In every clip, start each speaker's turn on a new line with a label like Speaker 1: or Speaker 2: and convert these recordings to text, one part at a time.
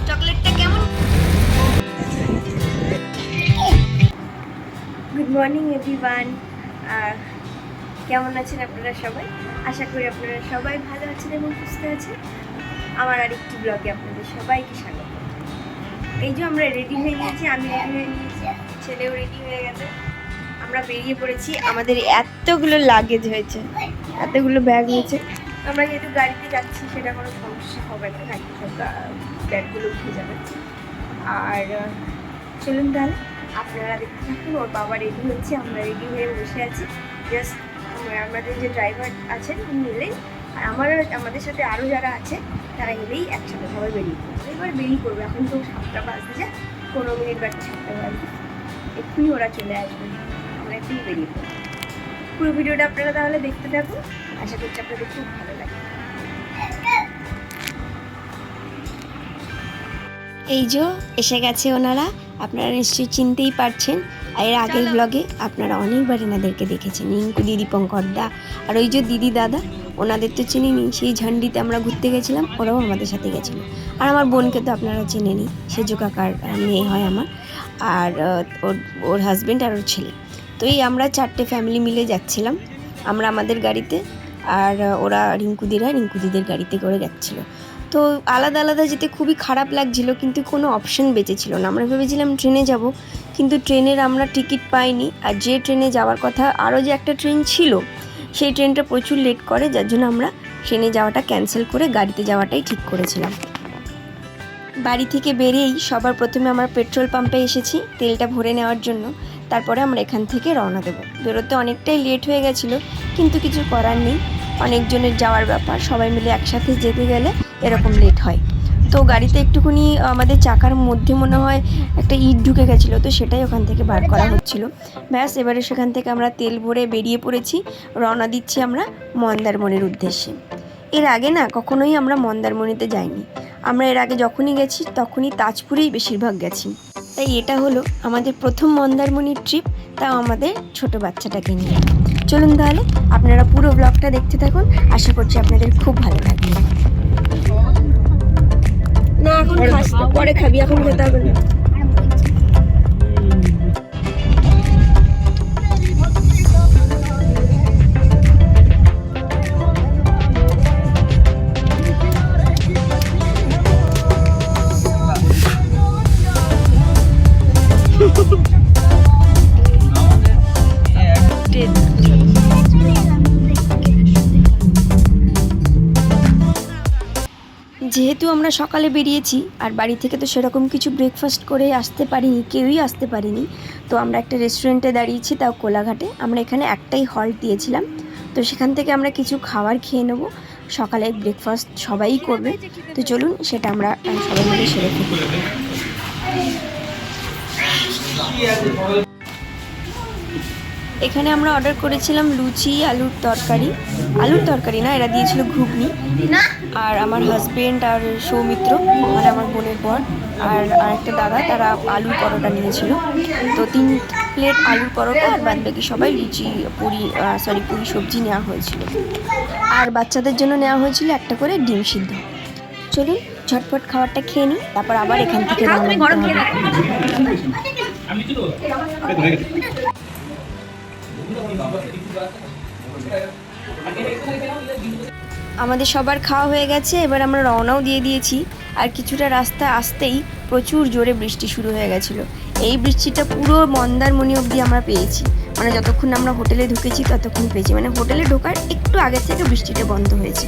Speaker 1: চকলেটটা কেমন? Good morning everyone. কেমন আছেন আপনারা সবাই? আশা করি আপনারা সবাই ভালো আছেন এবং সুস্থ আছেন। আমার আরেকটি ব্লগে আপনাদের সবাইকে স্বাগত। এই যে আমরা রেডি হয়ে গেছি, আমি রেডি হয়ে নিয়েছি, ছেলেও রেডি হয়ে গেছে। আমরা বেরিয়ে পড়েছি। আমাদের এতগুলো লাগেজ হয়েছে, এতগুলো ব্যাগ হয়েছে। আমরা যেহেতু গাড়িতে যাচ্ছি সেটা কোনো সমস্যা হবে না, গাড়িতে সব ব্যাগগুলো উঠে যাবে। আর চলুন তাহলে আপনারা দেখতে থাকুন। ওর বাবা রেডি হচ্ছে, আমরা রেডি হয়ে বসে আছি। জাস্ট আমাদের যে ড্রাইভার আছেন উনি এলেই, আর আমাদের সাথে আরও যারা আছে তারা এলেই একসাথে সবাই বেরিয়ে পড়বে। এবার বেরিয়ে পড়বে, এখন তো 7টা বাজতে যায়, 15 মিনিট বাকি 7টা বাজবে, এক্ষুনি ওরা চলে আসবে, আমরা এক্ষুনি বেরিয়ে পড়বো। পুরো ভিডিওটা আপনারা তাহলে দেখতে থাকুন, আশা করছি আপনাদের খুব ভালো লাগে। এই যে এসে গেছে ওনারা, আপনারা নিশ্চয়ই চিনতেই পারছেন। এর আগের ব্লগে আপনারা অনেকবার এনাদেরকে দেখেছেন, রিঙ্কু দিদি, পঙ্কজ দা, আর ওই যে দিদি দাদা, ওনাদের তো চিনিনি। সেই ঝান্ডিতে আমরা ঘুরতে গেছিলাম, ওরাও আমাদের সাথে গেছিলো। আর আমার বোনকে তো আপনারা চেনেনি, সেজু কাকার মেয়ে হয় আমার, আর ওর হাজব্যান্ড আর ওর ছেলে। তো এই আমরা 4টে ফ্যামিলি মিলে যাচ্ছিলাম আমরা আমাদের গাড়িতে, আর ওরা রিঙ্কু দিদিদের গাড়িতে করে যাচ্ছিলো। তো আলাদা আলাদা যেতে খুবই খারাপ লাগছিল, কিন্তু কোনো অপশন বেঁচেছিল না। আমরা ভেবেছিলাম ট্রেনে যাব, কিন্তু ট্রেনের আমরা টিকিট পাইনি। আর যে ট্রেনে যাওয়ার কথা, আরও যে একটা ট্রেন ছিল, সেই ট্রেনটা প্রচুর লেট করে, যার জন্য আমরা ট্রেনে যাওয়াটা ক্যান্সেল করে গাড়িতে যাওয়াটাই ঠিক করেছিলাম। বাড়ি থেকে বেরিয়েই সবার প্রথমে আমরা পেট্রোল পাম্পে এসেছি তেলটা ভরে নেওয়ার জন্য। তারপরে আমরা এখান থেকে রওনা দেবো। বেরোতে অনেকটাই লেট হয়ে গেছিলো, কিন্তু কিছু করার নেই, অনেকজনের যাওয়ার ব্যাপার, সবাই মিলে একসাথে যেতে গেলে এরকম লেট হয়। তো গাড়িতে একটুখানি আমাদের চাকার মধ্যে মনে হয় একটা ইট ঢুকে গেছিলো, তো সেটাই ওখান থেকে বার করা হচ্ছিলো। ব্যাস, এবারে সেখান থেকে আমরা তেল ভরে বেরিয়ে পড়েছি, রওনা দিচ্ছি আমরা মন্দারমণির উদ্দেশ্যে। এর আগে না কখনোই আমরা মন্দারমণিতে যাইনি। আমরা এর আগে যখনই গেছি তখনই তাজপুরেই বেশিরভাগ গেছি। তাই এটা হলো আমাদের প্রথম মন্দারমণির ট্রিপ, তাও আমাদের ছোট বাচ্চাটাকে নিয়ে। চলুন তাহলে আপনারা পুরো ব্লগটা দেখতে থাকুন, আশা করছি আপনাদের খুব ভালো লাগবে। না এখন খাস না, পরে খাবি, এখন খেতে হবে না। যেহেতু আমরা সকালে বেরিয়েছি আর বাড়ি থেকে তো সেরকম কিছু ব্রেকফাস্ট করে আসতে পারিনি, কেউই আসতে পারিনি, তো আমরা একটা রেস্টুরেন্টে দাঁড়িয়েছি, তাও কোলাঘাটে। আমরা এখানে একটাই হল্ট দিয়েছিলাম, তো সেখান থেকে আমরা কিছু খাবার খেয়ে নেবো। সকালে ব্রেকফাস্ট সবাই করবে, তো চলুন সেটা আমরা সবাই মিলে সেরে ফেলি। এখানে আমরা অর্ডার করেছিলাম লুচি, আলুর তরকারি না, এরা দিয়েছিল ঘুগনি। আর আমার হাজবেন্ড আর সৌমিত্র, মানে আমার বোনের বর, আর আরেকটা দাদা, তারা আলুর পরোটা নিয়েছিল। তো 3 প্লেট আলুর পরোটা, আর বাদ বাকি সবাই লুচি, পুরি সবজি নেওয়া হয়েছিল। আর বাচ্চাদের জন্য নেওয়া হয়েছিল একটা করে ডিম সিদ্ধ। চলুন ঝটপট খাবারটা খেয়ে নিই, তারপর আবার এখান থেকে আমাদের সবার খাওয়া হয়ে গেছে। এবার আমরা রওনাও দিয়ে দিয়েছি। আর কিছুটা রাস্তা আসতেই প্রচুর জোরে বৃষ্টি শুরু হয়ে গেছিলো। এই বৃষ্টিটা পুরো মন্দারমণি অবধি আমরা পেয়েছি, মানে যতক্ষণ আমরা হোটেলে ঢুকেছি ততক্ষণ পেয়েছি, মানে হোটেলে ঢোকার একটু আগে থেকে বৃষ্টিটা বন্ধ হয়েছে।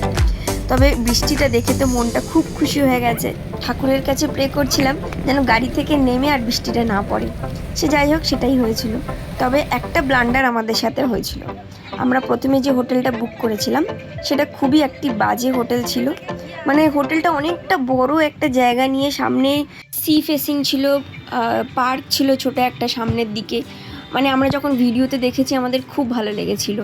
Speaker 1: তবে বৃষ্টিটা দেখে তো মনটা খুব খুশি হয়ে গেছে। ঠাকুরের কাছে প্রে করছিলাম যেন গাড়ি থেকে নেমে আর বৃষ্টিটা না পড়ে। সে যাই হোক, সেটাই হয়েছিল। তবে একটা ব্লান্ডার আমাদের সাথে হয়েছিল। আমরা প্রথমে যে হোটেলটা বুক করেছিলাম সেটা খুবই একটি বাজে হোটেল ছিল। মানে হোটেলটা অনেকটা বড় একটা জায়গা নিয়ে, সামনে সি ফেসিং ছিল, পার্ক ছিল ছোট একটা সামনের দিকে। মানে আমরা যখন ভিডিওতে দেখেছি আমাদের খুব ভালো লেগেছিল,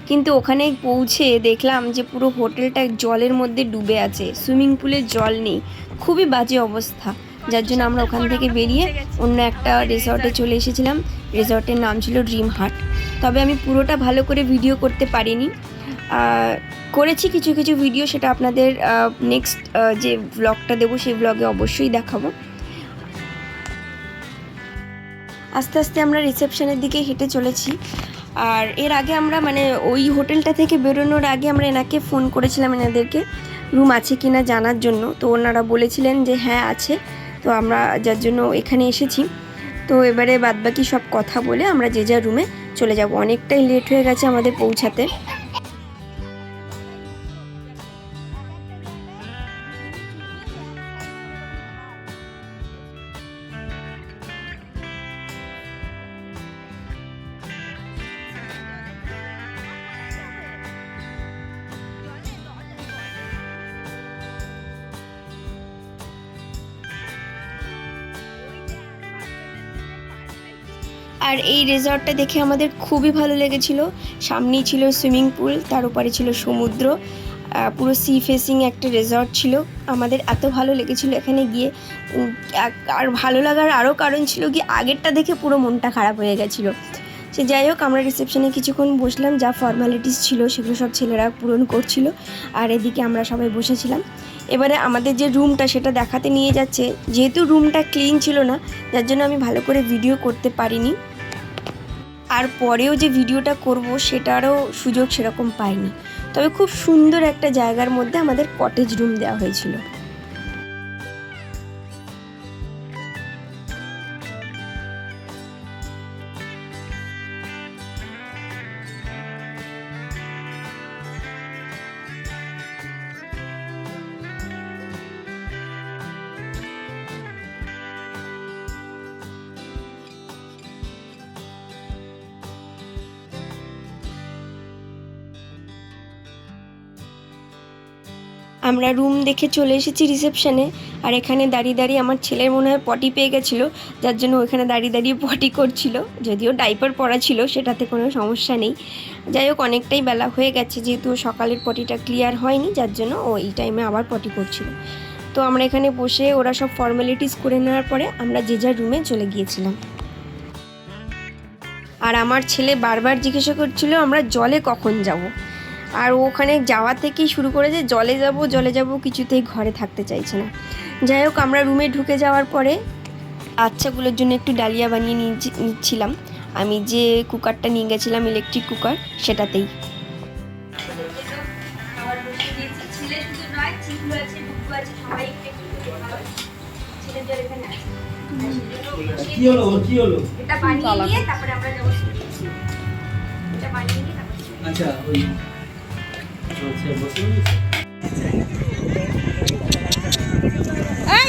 Speaker 1: কিন্তু ওখানে পৌঁছে দেখলাম যে পুরো হোটেলটা জলের মধ্যে ডুবে আছে, সুইমিং পুলের জল নেই, খুবই বাজে অবস্থা। যার জন্য আমরা ওখান থেকে বেরিয়ে অন্য একটা রিসর্টে চলে এসেছিলাম। রিসর্টের নাম ছিল ড্রিম হাট। তবে আমি পুরোটা ভালো করে ভিডিও করতে পারিনি, করেছি কিছু কিছু ভিডিও, সেটা আপনাদের নেক্সট যে ব্লগটা দেবো সেই ব্লগে অবশ্যই দেখাবো। আস্তে আস্তে আমরা রিসেপশনের দিকে হেঁটে চলেছি। আর এর আগে আমরা মানে ওই হোটেলটা থেকে বেরোনোর আগে আমরা এনাকে ফোন করেছিলাম এনাদেরকে রুম আছে কি না জানার জন্য। তো ওনারা বলেছিলেন যে হ্যাঁ আছে, তো আমরা যার জন্য এখানে এসেছি। তো এবারে বাদবাকি সব কথা বলে আমরা যে যার রুমে চলে যাব। অনেকটাই লেট হয়ে গেছে আমাদের পৌঁছাতে। আর এই রিসর্টটা দেখে আমাদের খুবই ভালো লেগেছিল। সামনেই ছিল সুইমিং পুল, তার উপরে ছিল সমুদ্র, পুরো সি ফেসিং একটা রিসর্ট ছিল। আমাদের এত ভালো লেগেছিল এখানে গিয়ে। আর ভালো লাগার আরও কারণ ছিল কি আগেরটা দেখে পুরো মনটা খারাপ হয়ে গেছিলো। সে যাই হোক, আমরা রিসেপশনে কিছুক্ষণ বসলাম, যা ফর্মালিটিস ছিল সেগুলো সব ছেলেরা পূরণ করছিল, আর এদিকে আমরা সবাই বসেছিলাম। এবারে আমাদের যে রুমটা সেটা দেখাতে নিয়ে যাচ্ছে। যেহেতু রুমটা ক্লিন ছিল না, যার জন্য আমি ভালো করে ভিডিও করতে পারিনি, আর পরেও যে ভিডিওটা করব সেটারও সুযোগ সেরকম পাইনি। তবে খুব সুন্দর একটা জায়গার মধ্যে আমাদের কটেজ রুম দেওয়া হয়েছিল। আমরা রুম দেখে চলে এসেছি রিসেপশনে। আর এখানে দাঁড়িয়ে দাঁড়িয়ে আমার ছেলের মনে হয় পটি পেয়ে গেছিলো, যার জন্য ওখানে দাঁড়িয়ে দাঁড়িয়ে পটি করছিল। যদিও ডাইপার পরা ছিল, সেটাতে কোনো সমস্যা নেই। যাই হোক, অনেকটাই বেলা হয়ে গেছে, যেহেতু সকালের পটিটা ক্লিয়ার হয়নি, যার জন্য ও এই টাইমে আবার পটি করছিল। তো আমরা এখানে বসে ওরা সব ফর্মালিটিস করে নেওয়ার পরে আমরা যে যার রুমে চলে গিয়েছিলাম। আর আমার ছেলে বারবার জিজ্ঞাসা করছিল আমরা জলে কখন যাব। আর ওখানে যাওয়া থেকেই শুরু করেছে জলে যাব, কিছুতেই ঘরে থাকতে চাইছে না। যাই হোক, আমরা রুমে ঢুকে যাওয়ার পরে বাচ্চাগুলোর জন্য একটু ডালিয়া বানিয়ে নিচ্ছিলাম। আমি যে কুকারটা নিয়ে গেছিলাম, ইলেকট্রিক কুকার, সেটাতেই। এটা বানিয়ে নিয়ে তারপরে আমরা যাবো। এটা বানিয়ে নিয়ে তারপরে আচ্ছা ওই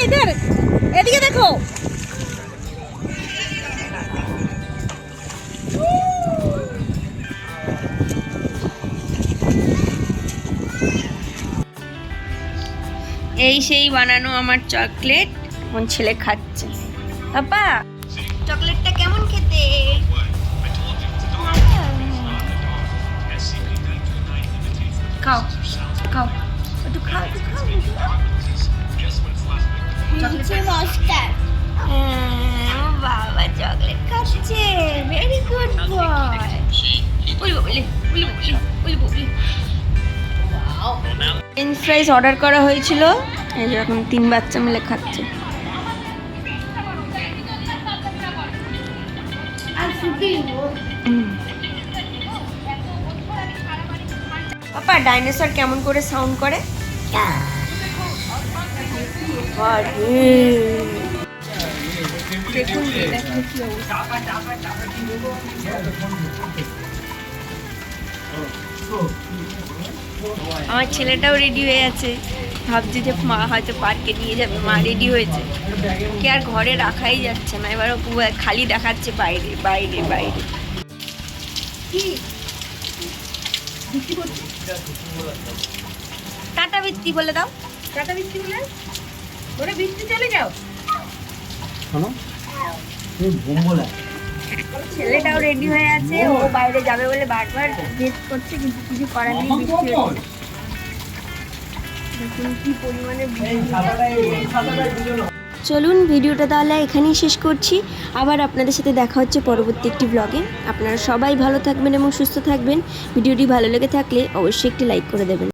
Speaker 2: इधर এদিকে দেখো।
Speaker 1: এই সেই বানানো আমার চকলেট, কোন ছেলে খাচ্ছে। পাপা, চকলেটটা কেমন খেতে? খাও খাও, একটু খাও, একটু খাও। বাবা চকলেট খাচ্ছে, very good boy. French fries order করা হয়েছিল, এই যে এখন 3 বাচ্চা মিলে খাচ্ছে। পাপা, ডাইনোসর কেমন করে সাউন্ড করে? দেখুন আমার ছেলেটাও রেডি হয়ে আছে, ভাবছি যে মা হয়তো পার্কে নিয়ে যাবে। মা রেডি হয়েছে, কে আর ঘরে রাখাই যাচ্ছে না, এবার খালি দেখাচ্ছে বাইরে বাইরে বাইরে। টাটা বৃষ্টি বলে দাও,
Speaker 2: টাটা বৃষ্টি বলে ওরে বৃষ্টি চলে যাও।
Speaker 1: ছেলেটাও রেডি হয়ে আছে, ও বাইরে যাবে বলে বারবার জেদ করছে, কিন্তু কিছু করার নেই, বৃষ্টি হচ্ছে। দেখুন কি পরিমাণে চলুন ভিডিওটা তাহলে এখানেই শেষ করছি। আবার আপনাদের সাথে দেখা হচ্ছে পরবর্তী একটি ব্লগে। আপনারা সবাই ভালো থাকবেন এবং সুস্থ থাকবেন। ভিডিওটি ভালো লেগে থাকলে অবশ্যই একটি লাইক করে দেবেন।